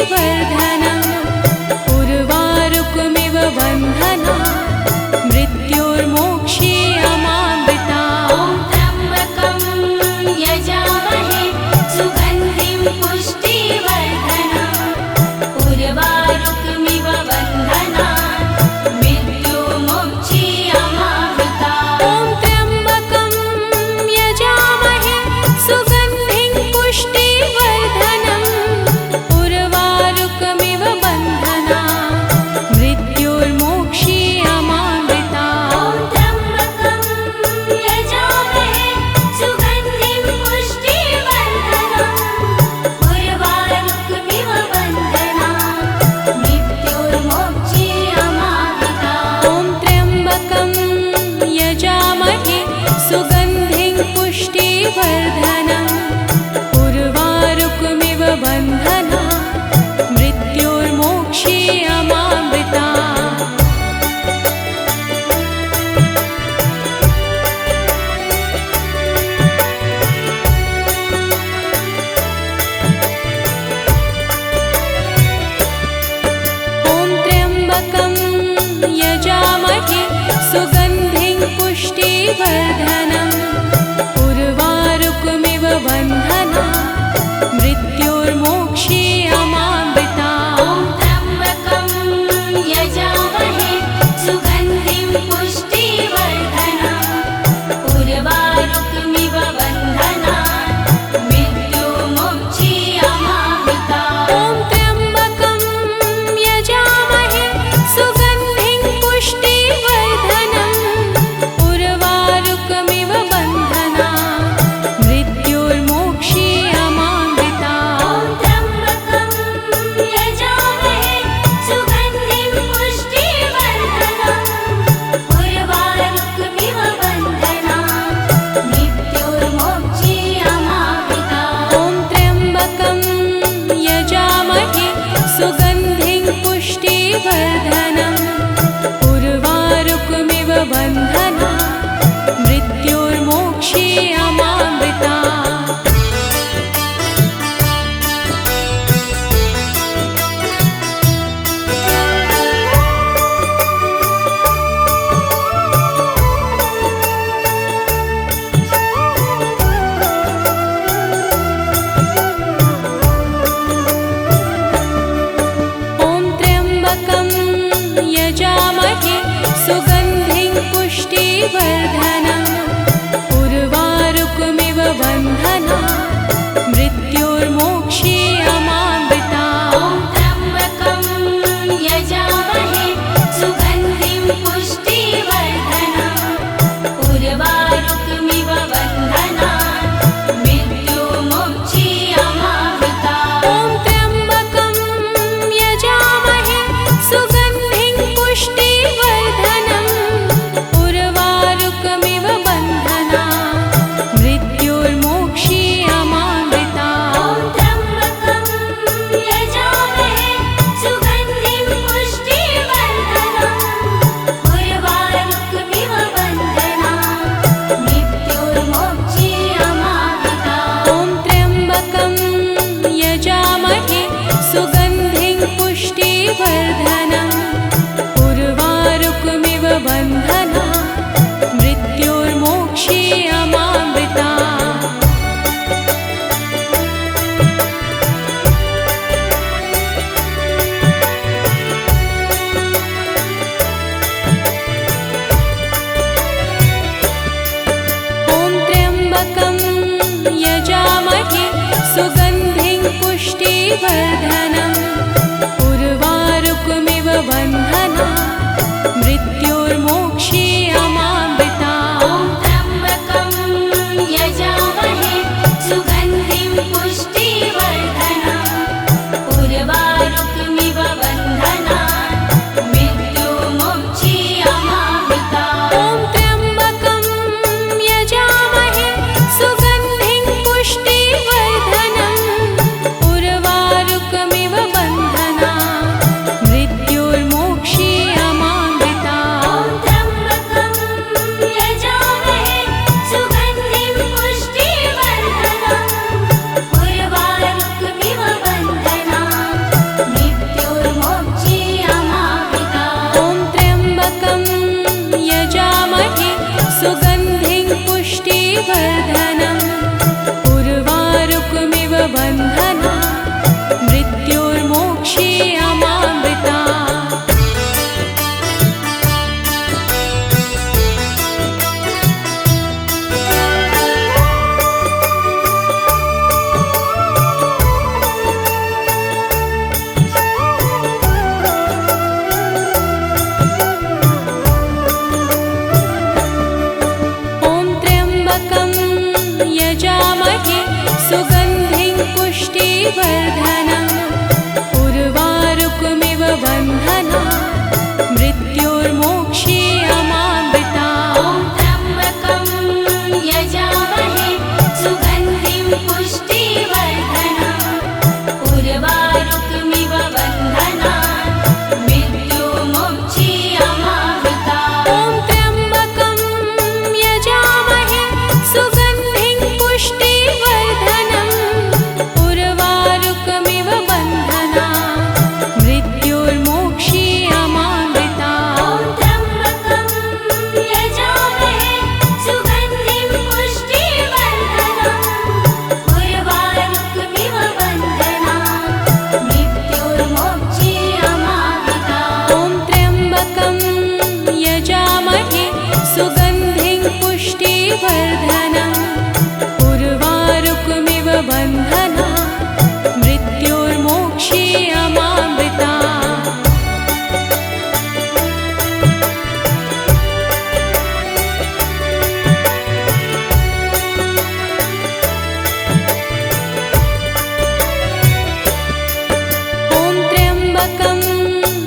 पुष्टिवर्धनम् उर्वारुकमिव बन्धना मृत्योर्मोक्षीयमामृता। ॐ त्र्यम्बकं यजामहे सुगन्धिं पुष्टिवर्धनम् उर्वारुकमिव बन्धना मृत्योर्मोक्षीयमामृता। ॐ त्र्यम्बकं यजामहे सुगन्धिं पुष्टिवर्धनम् उर्वारुकमिव बन्धना मृत्योर्मोक्षीयमामृता। ॐ त्र्यम्बकं यजामहे सुगन्धिं पुष्टिवर्धनम् उर्वारुकमिव बन्धना मृत्योर्मोक्षीयमामृता। ॐ त्र्यम्बकं यजामहे सुगन्धिं पुष्टिवर्धनम् उर्वारुकमिव बन्धना मृत्योर्मोक्षीयमामृता। ॐ त्र्यम्बकं यजामहे सुगन्धिं पुष्टिवर्धनम् उर्वारुकमिव बन्धना मृत्योर्मोक्षीयमामृता। ॐ त्र्यम्बकं यजामहे सुगन्धिं पुष्टिवर्धनम् उर्वारुकमिव बन्धना मृत्योर्मोक्षीयमामृता। ॐ त्र्यम्बकं यजामहे सुगन्धिं पुष्टिवर्धनम् उर्वारुकमिव बन्धना मृत्योर्मोक्षीयमामृता। ॐ त्र्यम्बकं यजामहे सुगन्धिं पुष्टिवर्धनम् उर्वारुकमिव बन्धना मृत्योर्मोक्षीयमामृता। ॐ त्र्यम्बकं यजामहे सुगन्धिं पुष्टिवर्धनम् उर्वारुकमिव बन्धना मृत्योर्मोक्षीयमामृता। ॐ त्र्यम्बकं यजामहे सुगन्धिं पुष्टिवर्धनम् उर्वारुकमिव बन्धना मृत्योर्मोक्षीयमामृता। ॐ त्र्यम्बकं यजामहे सुगन्धिं पुष्टिवर्धनम् उर्वारुकमिव बन्धना मृत्योर्मोक्षीयमामृता। ॐ त्र्यम्बकं यजामहे सुगन्धिं पुष्टिवर्धनम् उर्वारुकमिव बन्धना मृत्योर्मोक्षीयमामृता। ॐ त्र्यम्बकं यजामहे सुगन्धिं पुष्टिवर्धनम् उर्वारुकमिव बन्धना मृत्योर्मोक्षीयमामृता। ॐ त्र्यम्बकं यजामहे सुगन्धिं पुष्टिवर्धनम् उर्वारुकमिव बन्धना मृत्योर्मोक्षीयमामृता। ॐ त्र्यम्बकं यजामहे सुगन्धिं पुष्टिवर्धनम् उर्वारुकमिव बन्धना मृत्योर्मोक्षीयमामृता। ॐ त्र्यम्बकं यजामहे सुगन्धिं पुष्टिवर्धनम् उर्वारुकमिव बन्धना मृत्योर्मोक्षीयमामृता। ॐ त्र्यम्बकं यजामहे सुगन्धिं पुष्टिवर्धनम् उर्वारुकमिव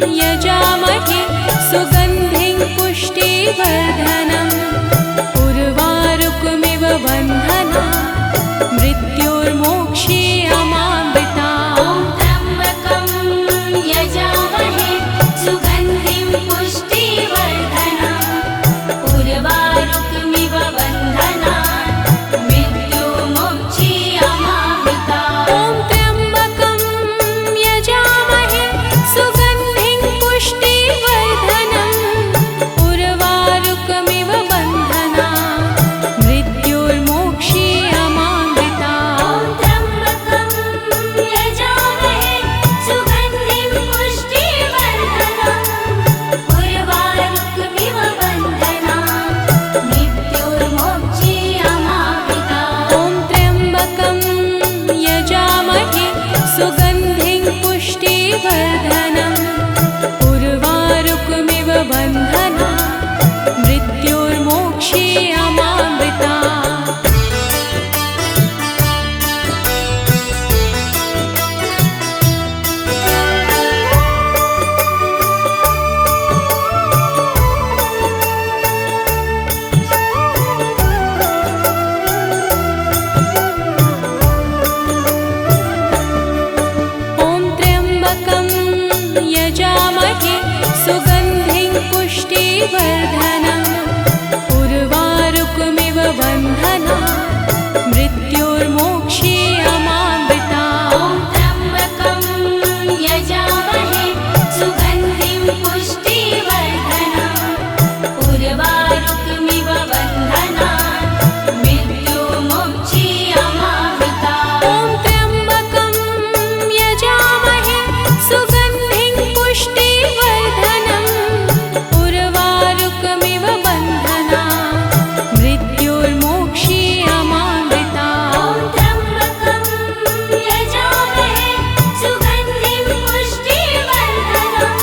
यजामहे सुगन्धिं पुष्टिवर्धनम् उर्वारुकमिव बन्धनात् मृत्योर्मोक्षीयमामृतात्। ॐ त्र्यम्बकं यजामहे सुगन्धिं पुष्टिवर्धनम् उर्वारुकमिव बन्धनात् मृत्योर्मोक्षीयमामृतात्। ॐ त्र्यम्बकं यजामहे सुगन्धिं पुष्टिवर्धनम् उर्वारुकमिव बन्धनात् मृत्योर्मोक्षीयमामृतात्। ॐ त्र्यम्बकं यजामहे सुगन्धिं पुष्टिवर्धनम् उर्वारुकमिव बन्धनात् मृत्योर्मोक्षीयमामृतात्। ॐ त्र्यम्बकं यजामहे सुगन्धिं पुष्टिवर्धनम् उर्वारुकमिव बन्धनात् मृत्योर्मोक्षीयमामृतात्। ॐ त्र्यम्बकं यजामहे सुगन्धिं पुष्टिवर्धनम् उर्वारुकमिव बन्धनात् मृत्योर्मोक्षीयमामृतात्। ॐ त्र्यम्बकं यजामहे सुगन्धिं पुष्टिवर्धनम् उर्वारुकमिव बन्धनात् मृत्योर्मोक्षीयमामृतात्। ॐ त्र्यम्बकं यजामहे सुगन्धिं पुष्टिवर्धनम् उर्वारुकमिव बन्धनात् मृत्योर्मोक्षीयमामृतात्। ॐ त्र्यम्बकं यजामहे सुगन्धिं पुष्टिवर्धनम्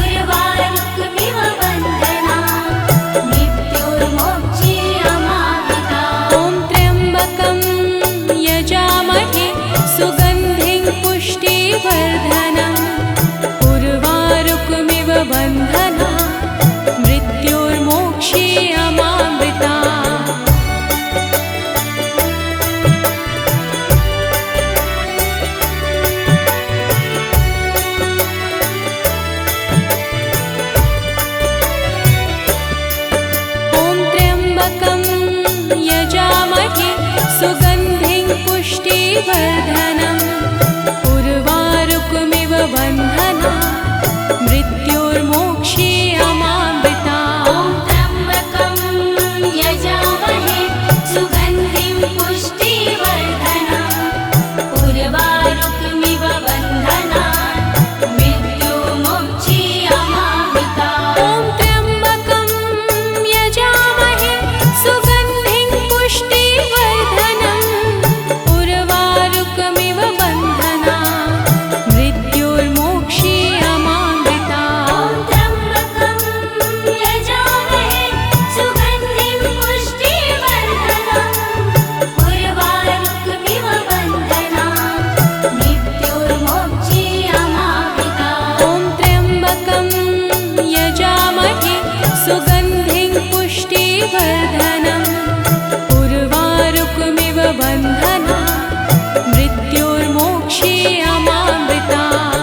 उर्वारुकमिव बन्धनात् मृत्योर्मोक्षीयमामृतात्। ॐ त्र्यम्बकं यजामहे सुगन्धिं पुष्टिवर्धनम् उर्वारुकमिव बन्धनात् मृत्योर्मोक्षीयमामृतात्। ॐ त्र्यम्बकं यजामहे सुगन्धिं पुष्टिवर्धनम् उर्वारुकमिव बन्धनात् मृत्योर्मोक्षीयमामृतात्। ॐ त्र्यम्बकं यजामहे सुगन्धिं पुष्टिवर्धनम् उर्वारुकमिव बन्धनात् मृत्योर्मोक्षीयमामृतात्। ॐ त्र्यम्बकं यजामहे सुगन्धिं पुष्टिवर्धनम् उर्वारुकमिव बन्धनात् मृत्योर्मोक्षीयमामृतात्। ॐ त्र्यम्बकं यजामहे सुगन्धिं पुष्टिवर्धनम् उर्वारुकमिव बन्धनात् मृत्योर्मोक्षीयमामृतात्। ॐ त्र्यम्बकं यजामहे सुगन्धिं पुष्टिवर्धनम् उर्वारुकमिव बन्धनात् मृत्योर्मोक्षीयमामृतात्।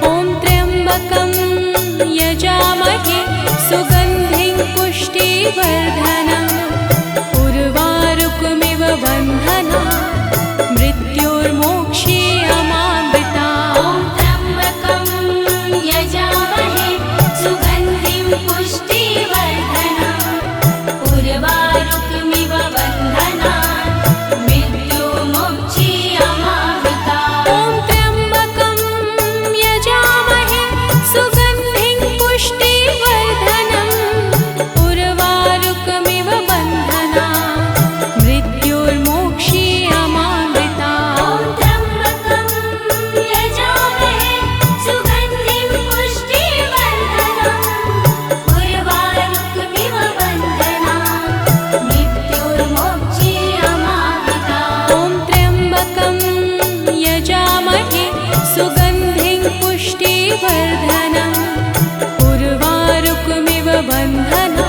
ॐ त्र्यम्बकं यजामहे सुगन्धिं पुष्टिवर्धनम् उर्वारुकमिव बन्धनात् मृत्योर्मोक्षीयमामृतात्। ॐ त्र्यम्बकं यजामहे सुगन्धिं पुष्टिवर्धनम् उर्वारुकमिव बन्धनात् मृत्योर्मोक्षीयमामृतात्। ॐ त्र्यम्बकं यजामहे सुगन्धिं पुष्टिवर्धनम् उर्वारुकमिव बन्धनात् मृत्योर्मोक्षीयमामृतात्। पुष्टिवर्धनम् उर्वारुकमिव बन्धना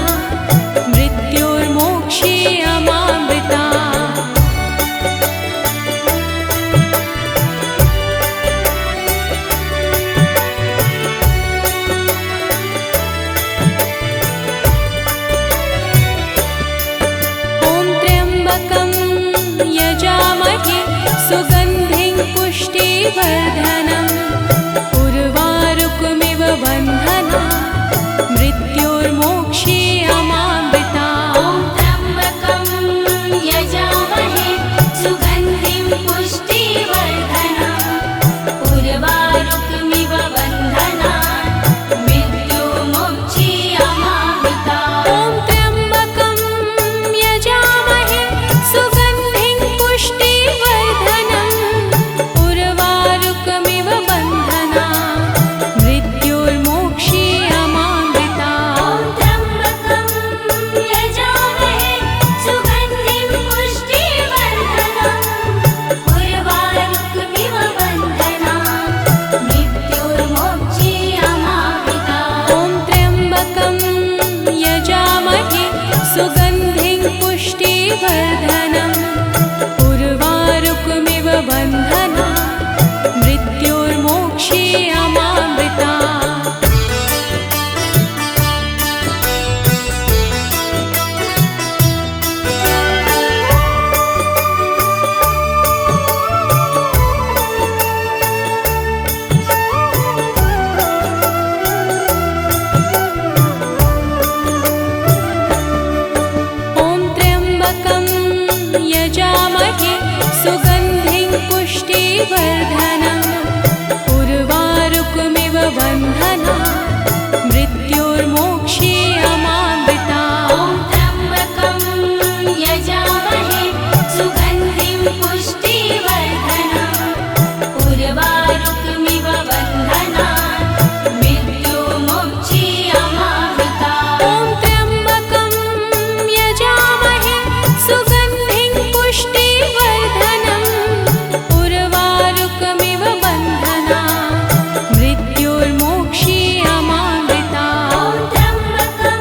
मृत्योर्मोक्षीयमामृता यजामहे सुगन्धिं पुष्टिवर्धनम् उर्वारुकमिव बन्धना मृत्योर्मोक्षीयमामृता त्र्यम्बकं यजामहे सुगन्धिं पुष्टिवर्धनम् उर्वारुकमिव बन्धना मृत्योर्मोक्षीयमामृता त्र्यम्बकं यजामहे सुगन्धिं पुष्टिवर्धनम् उर्वारुकमिव बन्धना मृत्योर्मोक्षीयमामृता त्र्यम्बकं यजामहे सुगन्धिं पुष्टिवर्धनम् उर्वारुकमिव बन्धना मृत्योर्मोक्षीयमामृता त्र्यम्बकं यजामहे सुगन्धिं पुष्टिवर्धनम् उर्वारुकमिव बन्धना मृत्योर्मोक्षीयमामृता त्र्यम्बकं यजामहे सुगन्धिं पुष्टिवर्धनम् उर्वारुकमिव बन्धना मृत्योर्मोक्षीयमामृता त्र्यम्बकं यजामहे सुगन्धिं पुष्टिवर्धनम् उर्वारुकमिव बन्धना मृत्योर्मोक्षीयमामृता त्र्यम्बकं यजामहे सुगन्धिं पुष्टिवर्धनम् उर्वारुकमिव बन्धना मृत्योर्मोक्षीयमामृता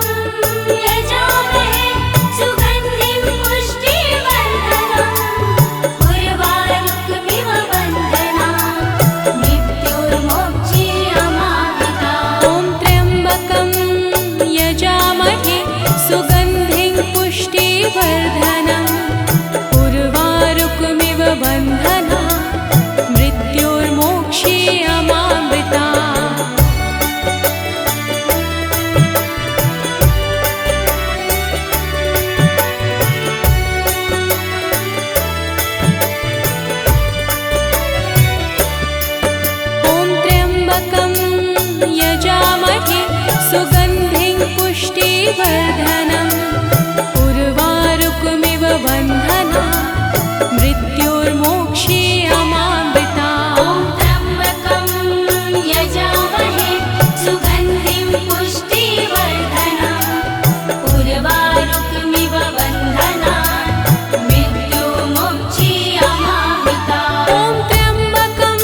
त्र्यम्बकं यजामहे सुगन्धिं पुष्टिवर्धनम् उर्वारुकमिव बन्धना मृत्योर्मोक्षीयमामृता त्र्यम्बकं यजामहे सुगन्धिं पुष्टिवर्धनम् उर्वारुकमिव बन्धना मृत्योर्मोक्षीयमामृता त्र्यम्बकं यजामहे सुगन्धिं पुष्टिवर्धनम् उर्वारुकमिव बन्धना मृत्योर्मोक्षीयमामृता त्र्यम्बकं यजामहे सुगन्धिं पुष्टिवर्धनम् उर्वारुकमिव बन्धना मृत्योर्मोक्षीयमामृता त्र्यम्बकं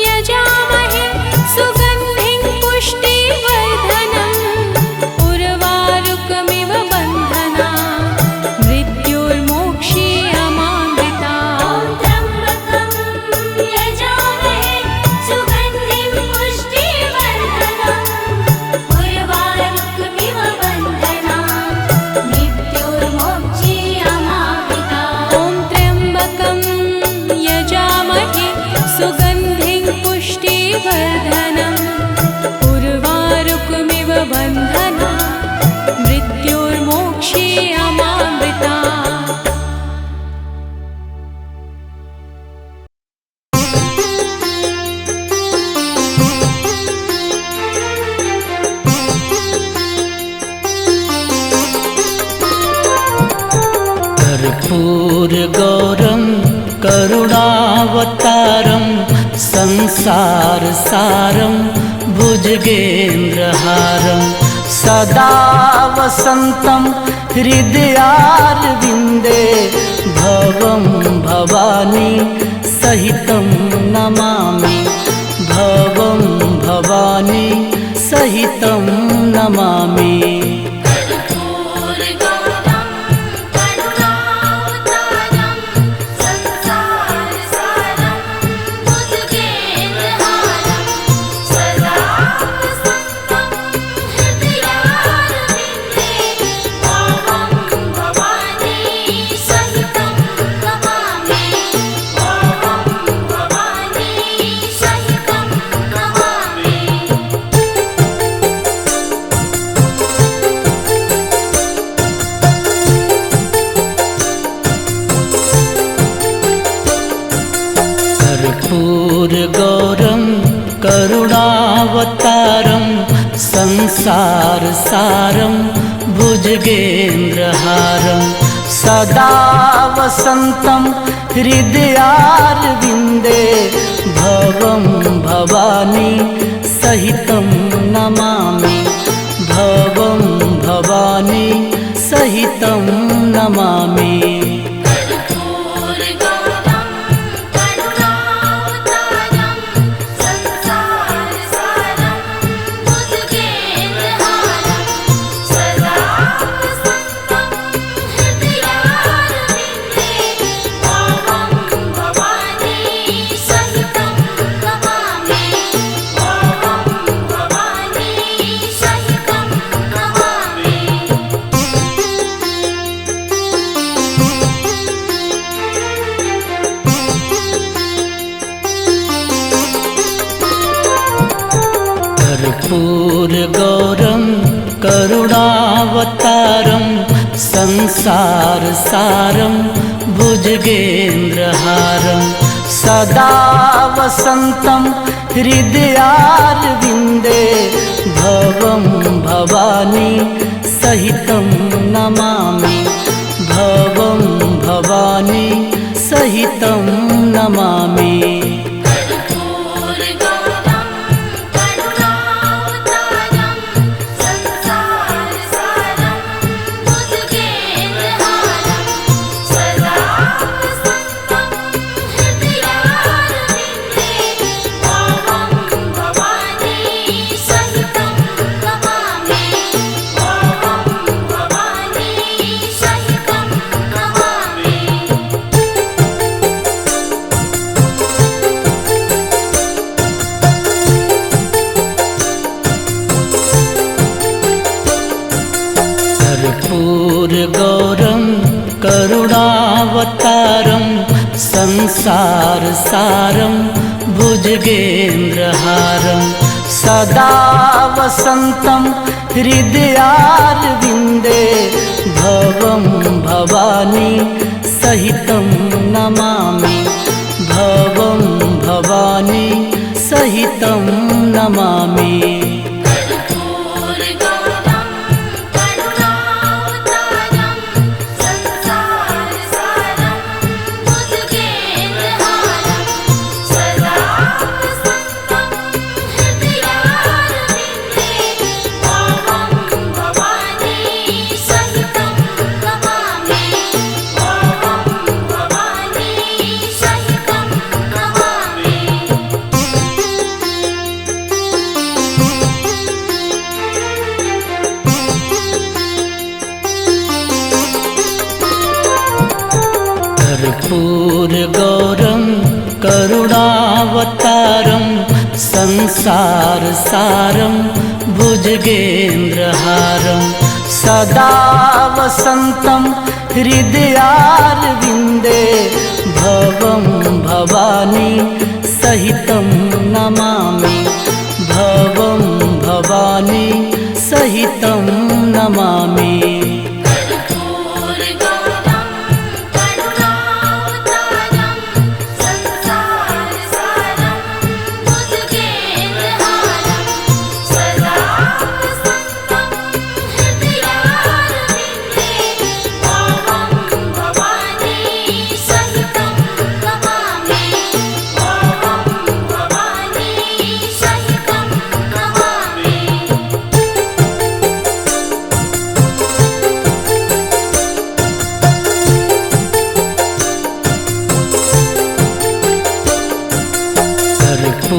यजामहे सुगन्धिं पुष्टिवर्धनम् उर्वारुकमिव बन्धना मृत्योर्मोक्षीयमामृता त्र्यम्बकं यजामहे सुगन्धिं पुष्टिवर्धनम् उर्वारुकमिव बन्धना मृत्योर्मोक्षीयमामृता त्र्यम्बकं यजामहे सुगन्धिं पुष्टिवर्धनम् उर्वारुकमिव बन्धना मृत्योर्मोक्षीयमामृता कर्पूरगौरं करुणावतारं संसारसारं भुजगेन्द्रहारं सदा वसन्तं हृदयारविन्दे भवं भवानी सहितं नमामि भवं भवानी सारं भुजगेन्द्रहारं सदा वसन्तं हृदयारविन्दे भवं भवानी सहितं नमामि भवं भवानी सहितं नमामि। कर्पूरगौरं करुणावतारं संसारसारं भुजगेन्द्रहारं सदा वसन्तं हृदयारविन्दे भवं भवानी सहितं नमामि भवं भवानी सहितं नमामि। कर्पूरगौरं करुणावतारं संसारसारं भुजगेन्द्रहारं सदा वसन्तं हृदयारविन्दे भवं भवानी सहितं नमामि भवं भवानी सहितं नमामि। कर्पूरगौरं करुणावतारं संसारसारं भुजगेन्द्रहारं सदा वसन्तं हृदयारविन्दे भवं भवानी सहितं नमामि भवं भवानी सहितं नमामि।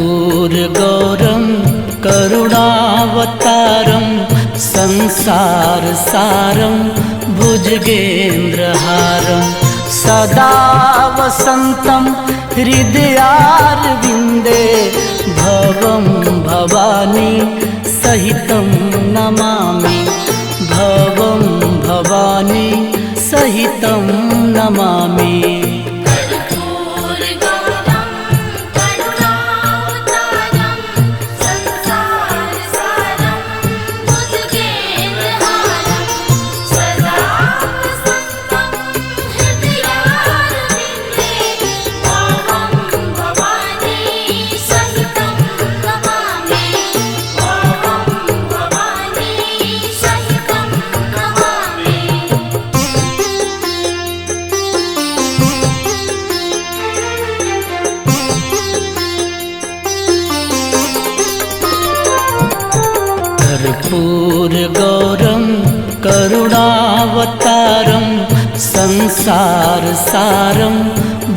कर्पूरगौरं करुणावतारं संसारसारं भुजगेन्द्रहारं सदा वसन्तं हृदयारविन्दे भवं भवानी सहितं नमामि भवं भवानी सहितं नमामि। Shut संसारसारं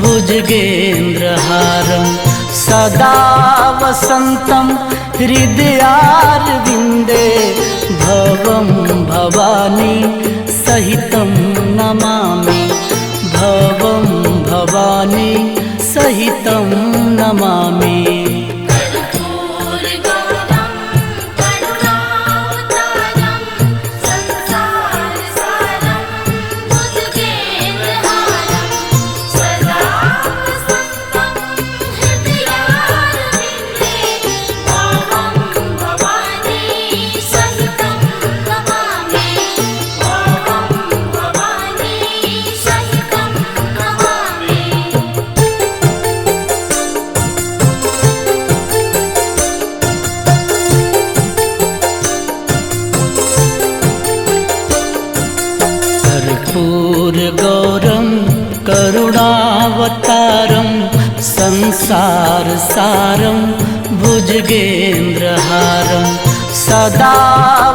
भुजगेन्द्रहारं सदा वसन्तं हृदयारविन्दे भवं भवानी सहितं नमामि भवं भवानी सहितं नमामि। कर्पूरगौरं करुणावतारं संसारसारं भुजगेन्द्रहारं सदा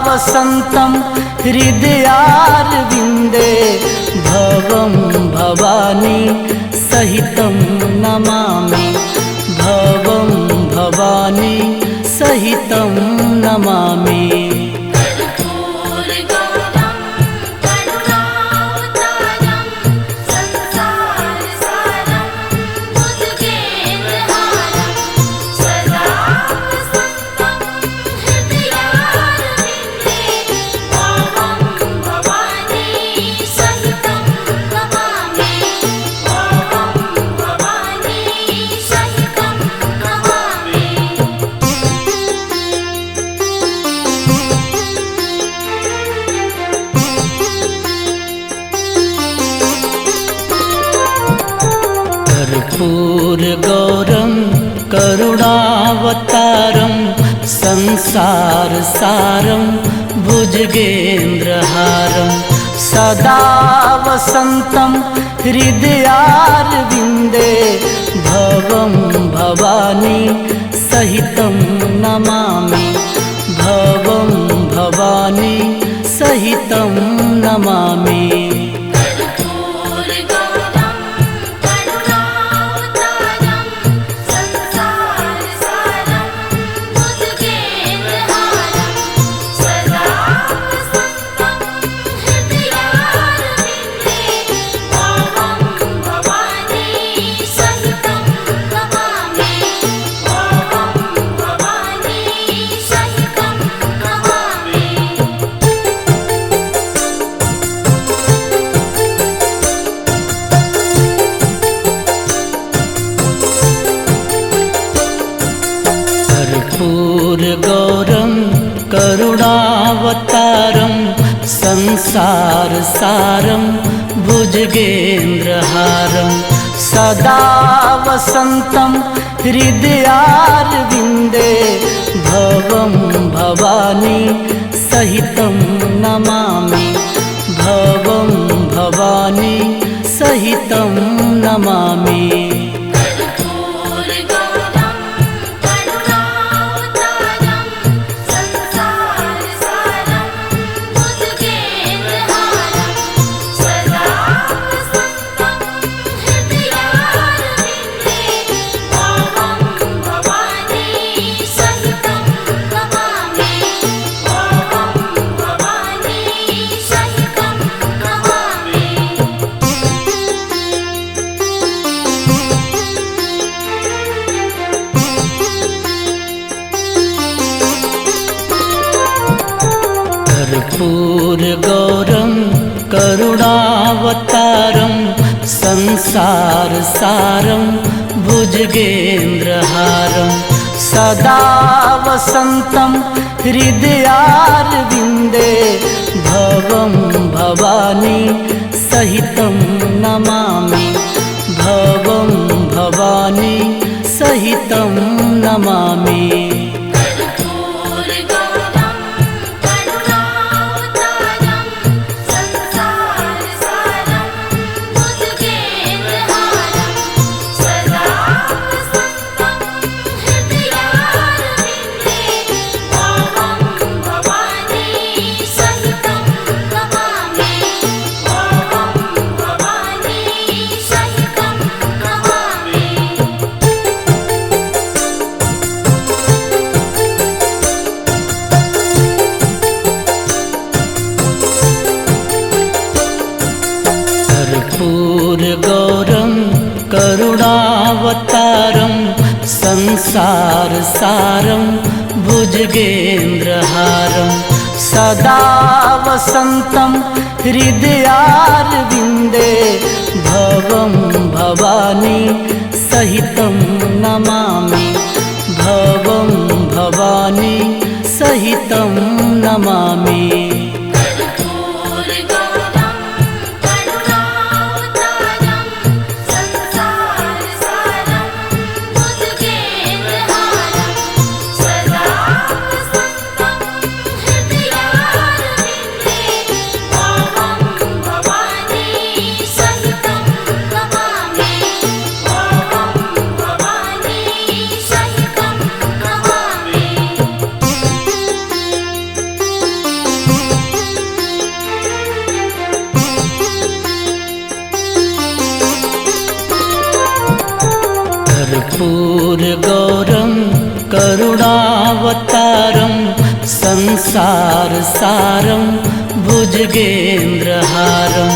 वसन्तं हृदयारविन्दे भवं भवानी सहितं नमामि भवं भवानी सहितं नमामि। कर्पूरगौरं करुणावतारं संसारसारं भुजगेन्द्रहारं सदा वसन्तं हृदयारविन्दे भवं भवानी सहितं नमामि भवं भवानी सहितं नमामि। कर्पूरगौरं करुणावतारं संसारसारं भुजगेन्द्रहारं सदा वसन्तं हृदयारविन्दे भवं भवानी सहितं नमामि भवं भवानी सहितं नमामि। कर्पूरगौरं करुणावतारं संसारसारं भुजगेन्द्रहारं सदा वसन्तं हृदयारविन्दे भवं भवानी सहितं नमामि भवं भवानी सहितं नमामि। भवानी करुणावतारं संसारसारं भुजगेन्द्रहारं सदा वसन्तं हृदयारविन्दे भवं भवानी सहितं नमामि भवं भवानी सहितं नमामि। कर्पूरगौरं करुणावतारं संसारसारं भुजगेन्द्रहारं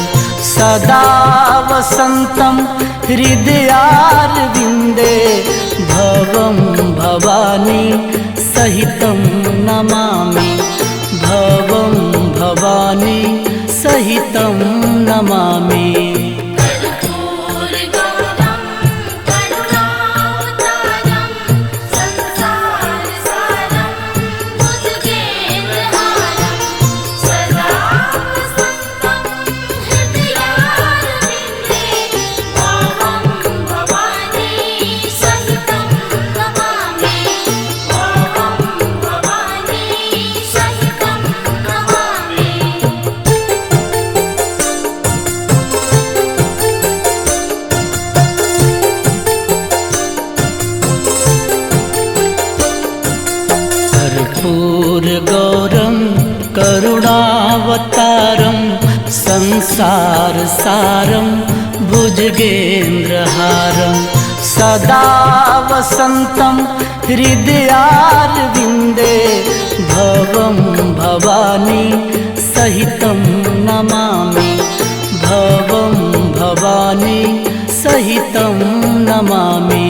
सदा वसन्तं हृदयारविन्दे भवं भवानी सहितं नमामि भवं भवानी सहितं नमामि। कर्पूरगौरं करुणावतारं संसारसारं भुजगेन्द्रहारं सदा वसन्तं हृदयारविन्दे भवं भवानी सहितं नमामि भवं भवानी सहितं नमामि।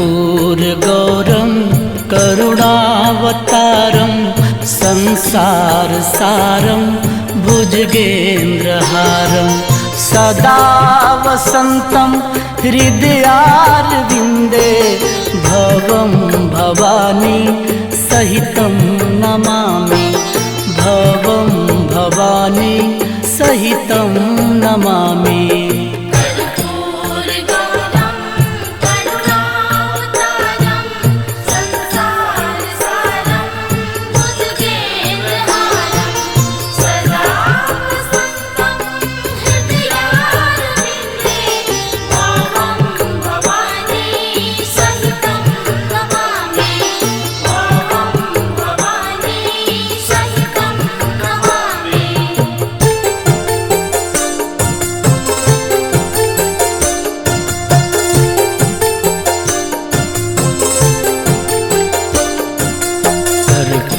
कर्पूरगौरं करुणावतारं संसारसारं भुजगेन्द्रहारं सदा वसन्तं हृदयारविन्दे भवं भवानी सहितं नमामि भवं भवानी सहितं नमामि।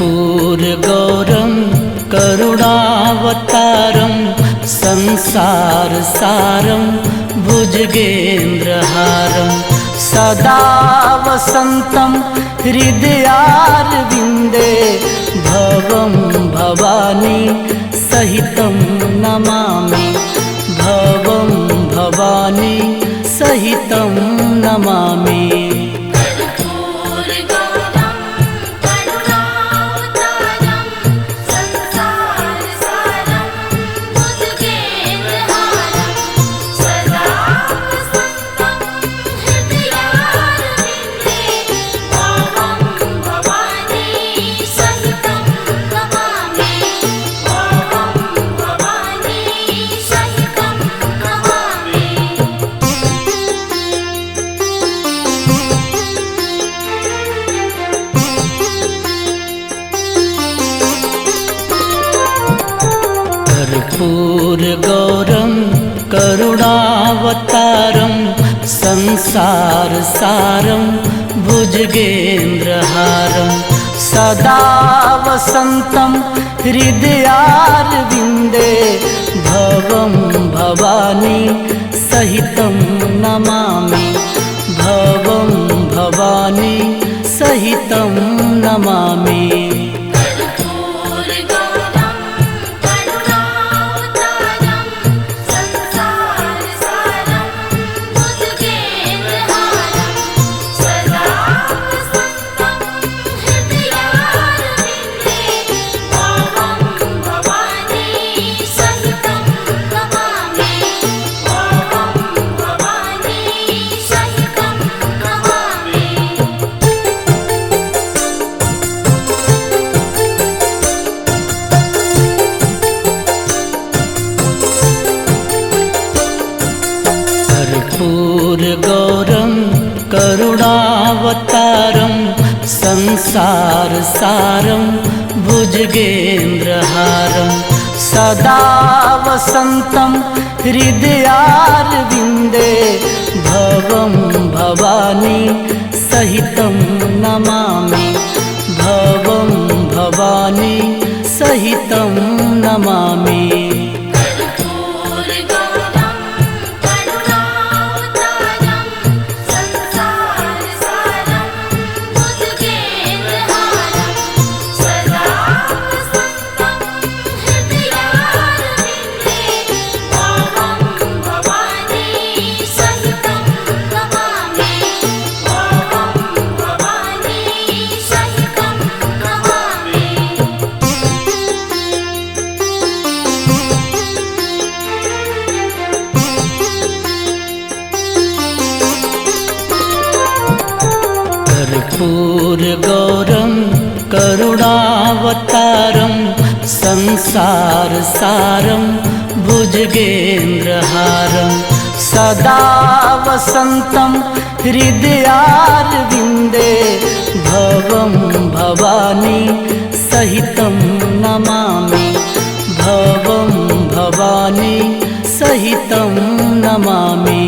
कर्पूरगौरं करुणावतारं संसारसारं भुजगेन्द्रहारं सदा वसन्तं हृदयारविन्दे भवं भवानी सहितं नमामि भवं भवानी सहितं नमामि। सहितं कर्पूरगौरं करुणावतारं संसारसारं भुजगेन्द्रहारं सदा वसन्तं हृदयारविन्दे भवं भवानी सहितं नमामि भवं भवानी सहितं नमामि। कर्पूरगौरं करुणावतारं संसारसारं भुजगेन्द्रहारं सदा वसन्तं हृदयारविन्दे भवं भवानी सहितं नमामि भवं भवानी सहितं नमामि। कर्पूरगौरं करुणावतारं संसारसारं भुजगेन्द्रहारं सदा वसन्तं हृदयारविन्दे भवं भवानी सहितं नमामि भवं भवानी सहितं नमामि।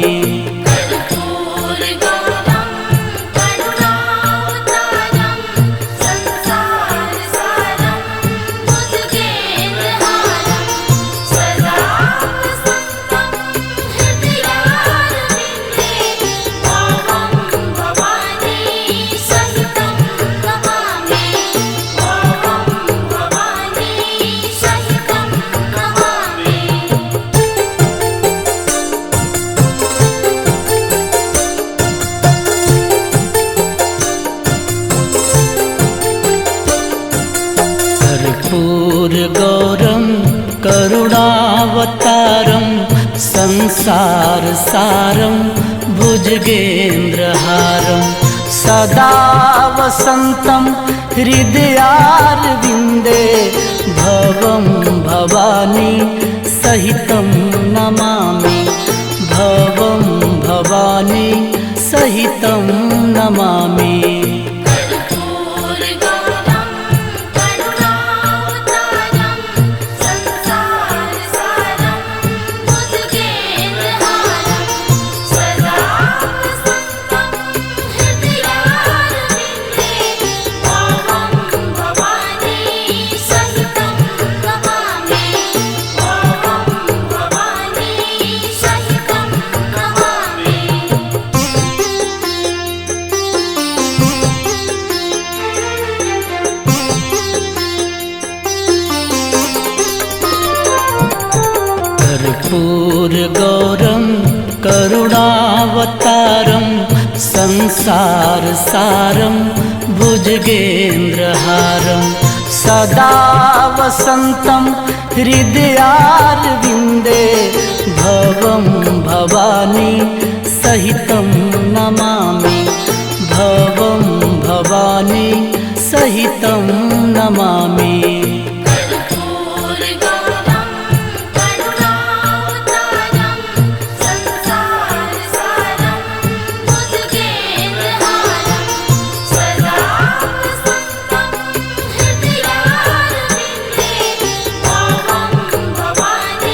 कर्पूरगौरं करुणावतारं संसारसारं भुजगेन्द्रहारं सदा वसन्तं हृदयारविन्दे भवं भवानी सहितं नमामि भवं भवानी सहितं नमामि। कर्पूरगौरं करुणावतारं संसारसारं भुजगेन्द्रहारं सदा वसन्तं हृदयारविन्दे भवं भवानी सहितं नमामि भवं भवानी सहितं नमामि। भवानी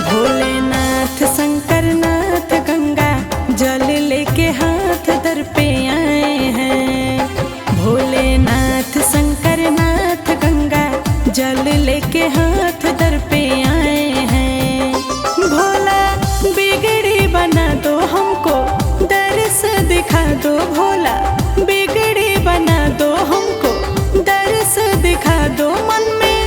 भोलेनाथ शंकर नाथ गंगा जल लेके हाथ दर पे आए हैं। भोलेनाथ शंकर नाथ गंगा जल लेके हाथ दर पे आए हैं। भोला बिगड़ी बना दो हमको दर्श दिखा दो, भोला बिगड़ी बना दो हमको दर्श दिखा दो। मन में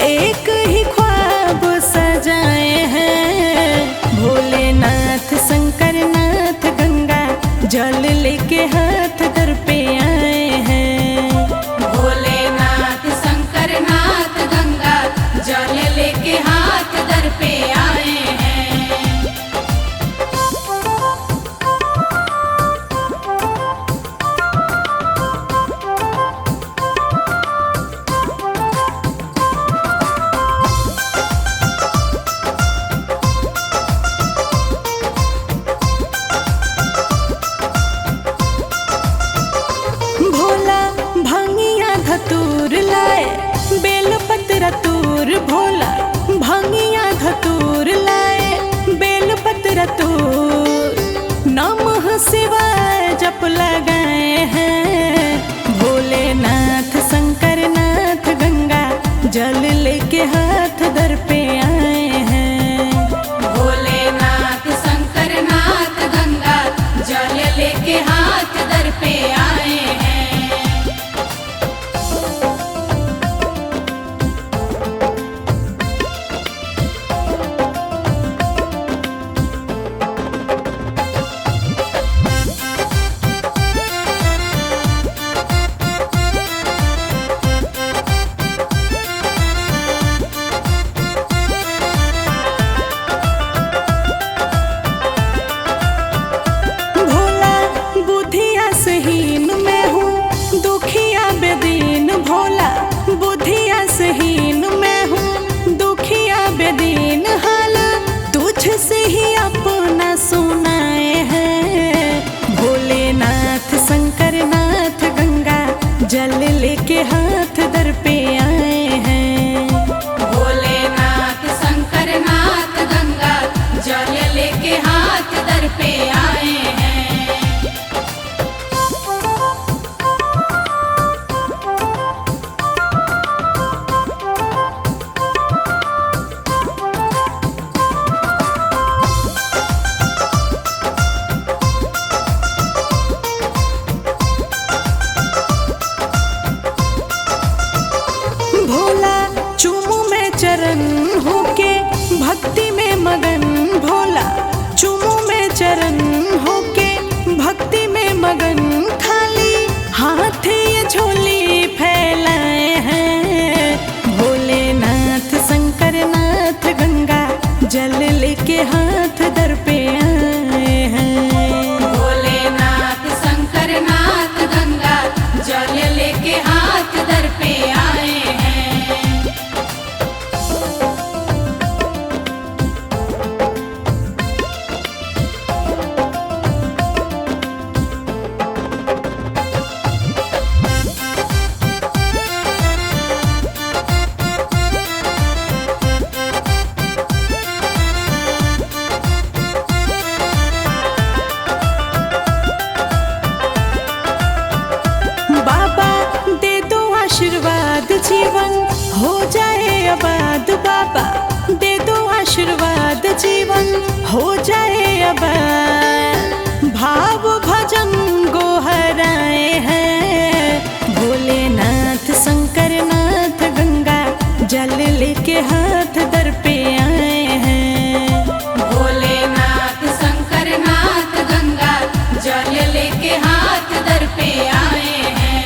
एक ही ख्वाब सजाए हैं। भोलेनाथ शंकर नाथ गंगा जल लेके हाथ दर पे आए हैं। भोलेनाथ शंकर नाथ गंगा जल लेके हाथ दर पे आए हैं। भोला भंगिया धतूर लाए बेलपत्र तूर, भोला भंगिया धतूर लाए बेलपत्र तूर। नमः शिवाय जप लगाए हैं। भोलेनाथ शंकर नाथ गंगा जल लेके हाथ दर पे आए हैं। भोलेनाथ शंकर नाथ गंगा जल लेके हाथ दर पे आए हैं। भोला बुद्धिया सहीन में हूँ दुखिया बेदीन, भोला बुद्धिया सहीन में हूँ दुखिया बेदीन। हाल तुझसे ही अपना सुनाए हैं। भोलेनाथ शंकर नाथ गंगा जल लेके हाथ दर पे आए हैं। भोलेनाथ शंकर नाथ गंगा जल लेके हाथ दर पे आए हैं। भोला चुमू में चरण होके भक्ति में मगन, भोला चुमू में चरण होके भक्ति में मगन। खाली हाथ ये झोली फैलाए हैं। भोलेनाथ शंकर नाथ गंगा जल लेके हाथ दर पे आए हैं। भोलेनाथ शंकर नाथ गंगा जल लेके हाथ दर पे आए हैं। बाबा दे दो आशीर्वाद जीवन हो जाए आबाद। बाबा दे दो आशीर्वाद जीवन हो जाए आबाद। भाव भजन गोहराए हैं। भोलेनाथ शंकर नाथ गंगा जल लेके हाथ दर पे आए हैं। भोलेनाथ शंकर नाथ गंगा जल लेके हाथ दर पे आए हैं।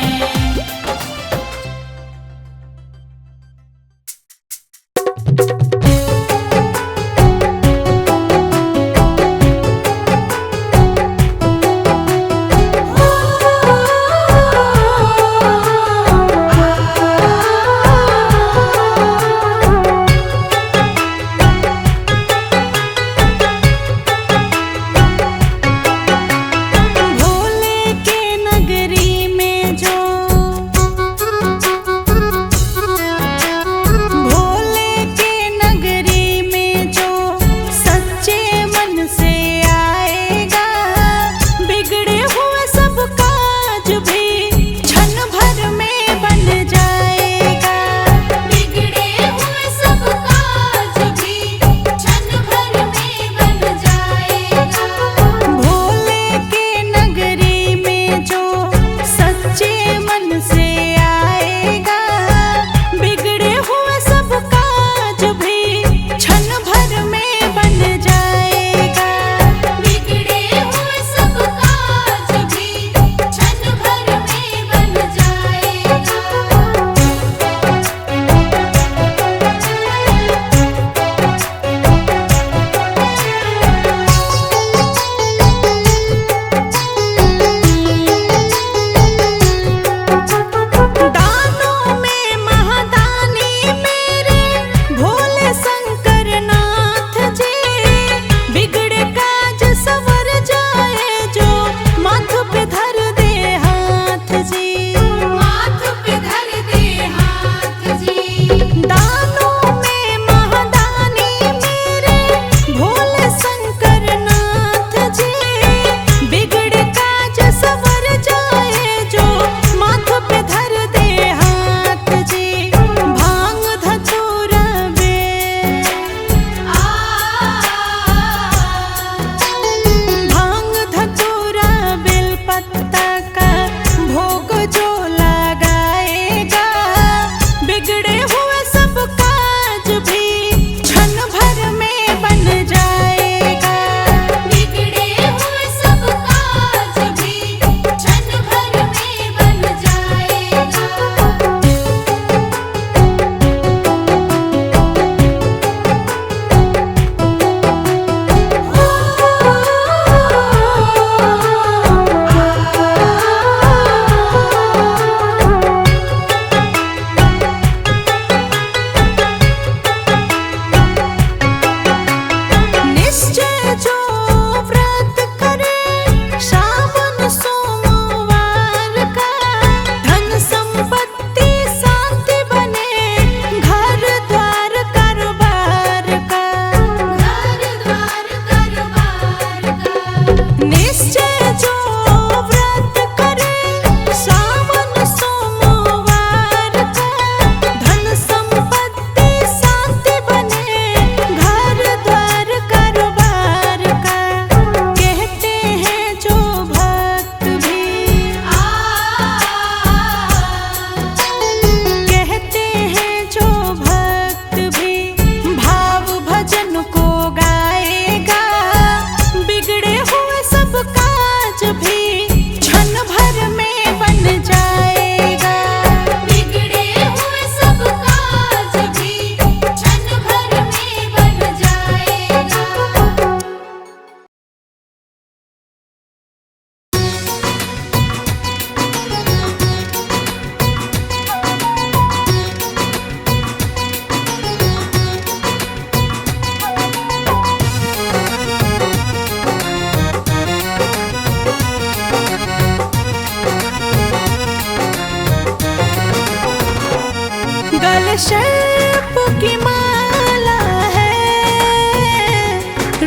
शैप की माला है,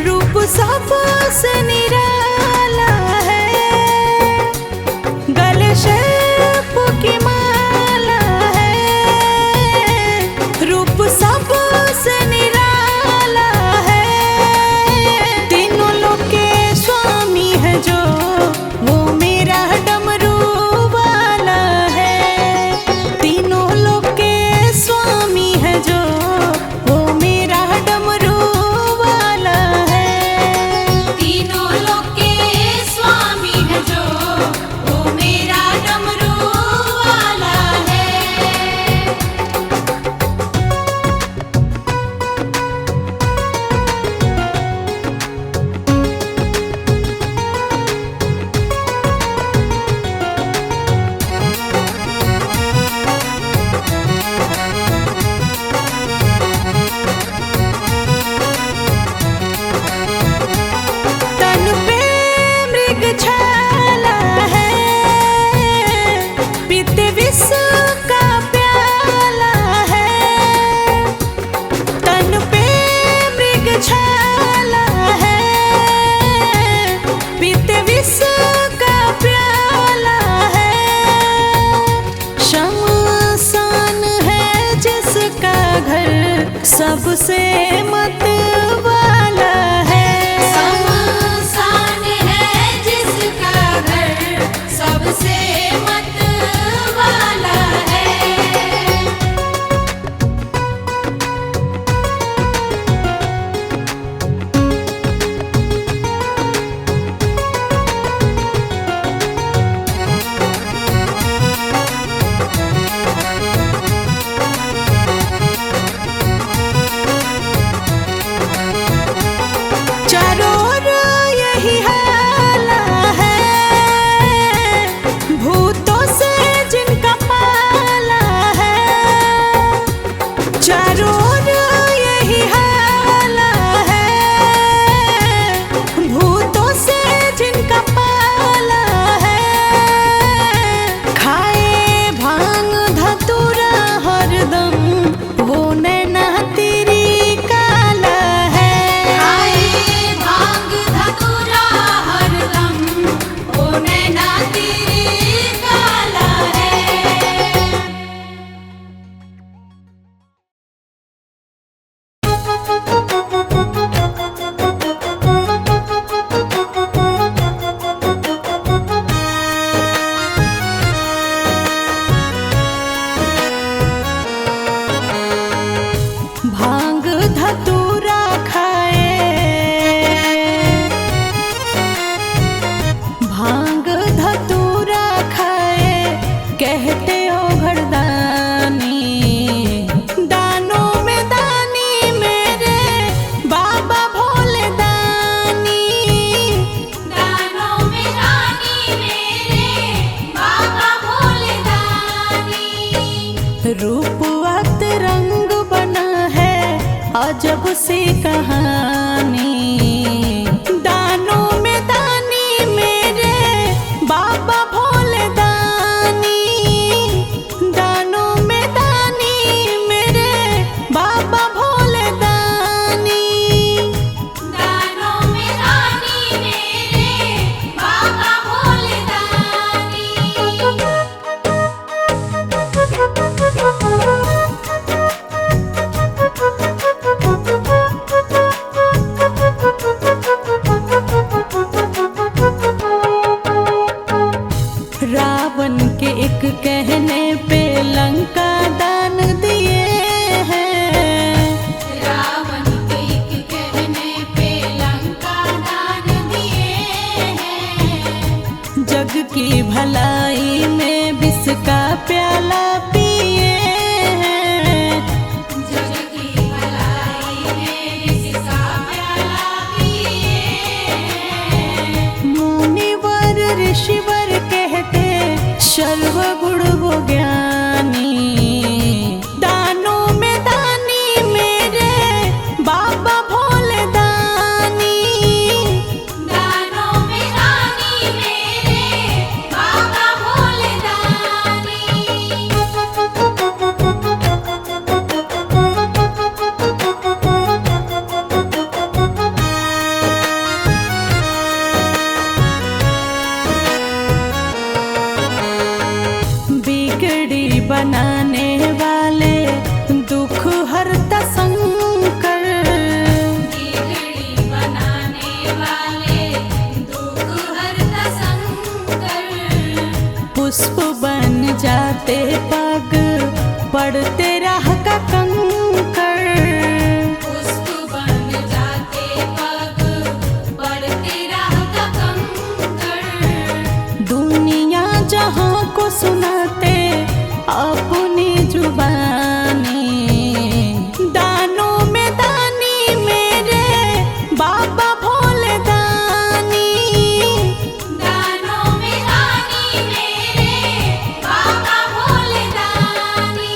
रूप सबसे निराला है। गले शैप की माला है, रूप सबसे निराला है। तीनों लोक के स्वामी है जो, वो मेरा डमरू वाला है। तीनों लोक के स्वामी है जो, वो मेरा डमरू वाला है। तीनों लोक के स्वामी है जो, वो मेरा डमरू वाला है। तन पे मृग छाला है, पीते विष का प्याला है। तन पे मृग छाला है, पीते विष का प्याला है। शमशान है जिसका घर, सबसे मत वाला है। शमशान है जिसका घर, सबसे मत वाला है। चारों ओर यही हाला है, भूतों से जिनका पाला है। चारों ओर यही हाला है, भूतों से जिनका पाला है। खाए भांग धतूरा हरदम, वो नैना तेरी काला है। आए भांग धतूरा हरदम, ओ नैना तेरी काला है। भांग धतूरा खाए, भांग धतूरा खाए, कहते हो घरदानी। दानों में दानी मेरे बाबा भोले दानी। दानों में रानी मेरे बाबा भोले दानी। रूपवत रंग बना है अजब सी कहानी। दानों में दानी मेरे बाबा भोले दानी। दानों में दानी मेरे बाबा भोले दानी। दानों में रानी मेरे बाबा भोले दानी। बढ़ते राह का कंकर। पुष्प बन जाते पग बढ़ते राह का कंकर। दुनिया जहाँ को सुनाते अपनी जुबानी, दानों में दानी मेरे बाबा भोले दानी। दानों में दानी मेरे बाबा भोले दानी।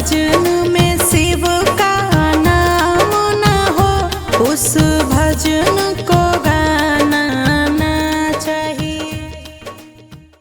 सजना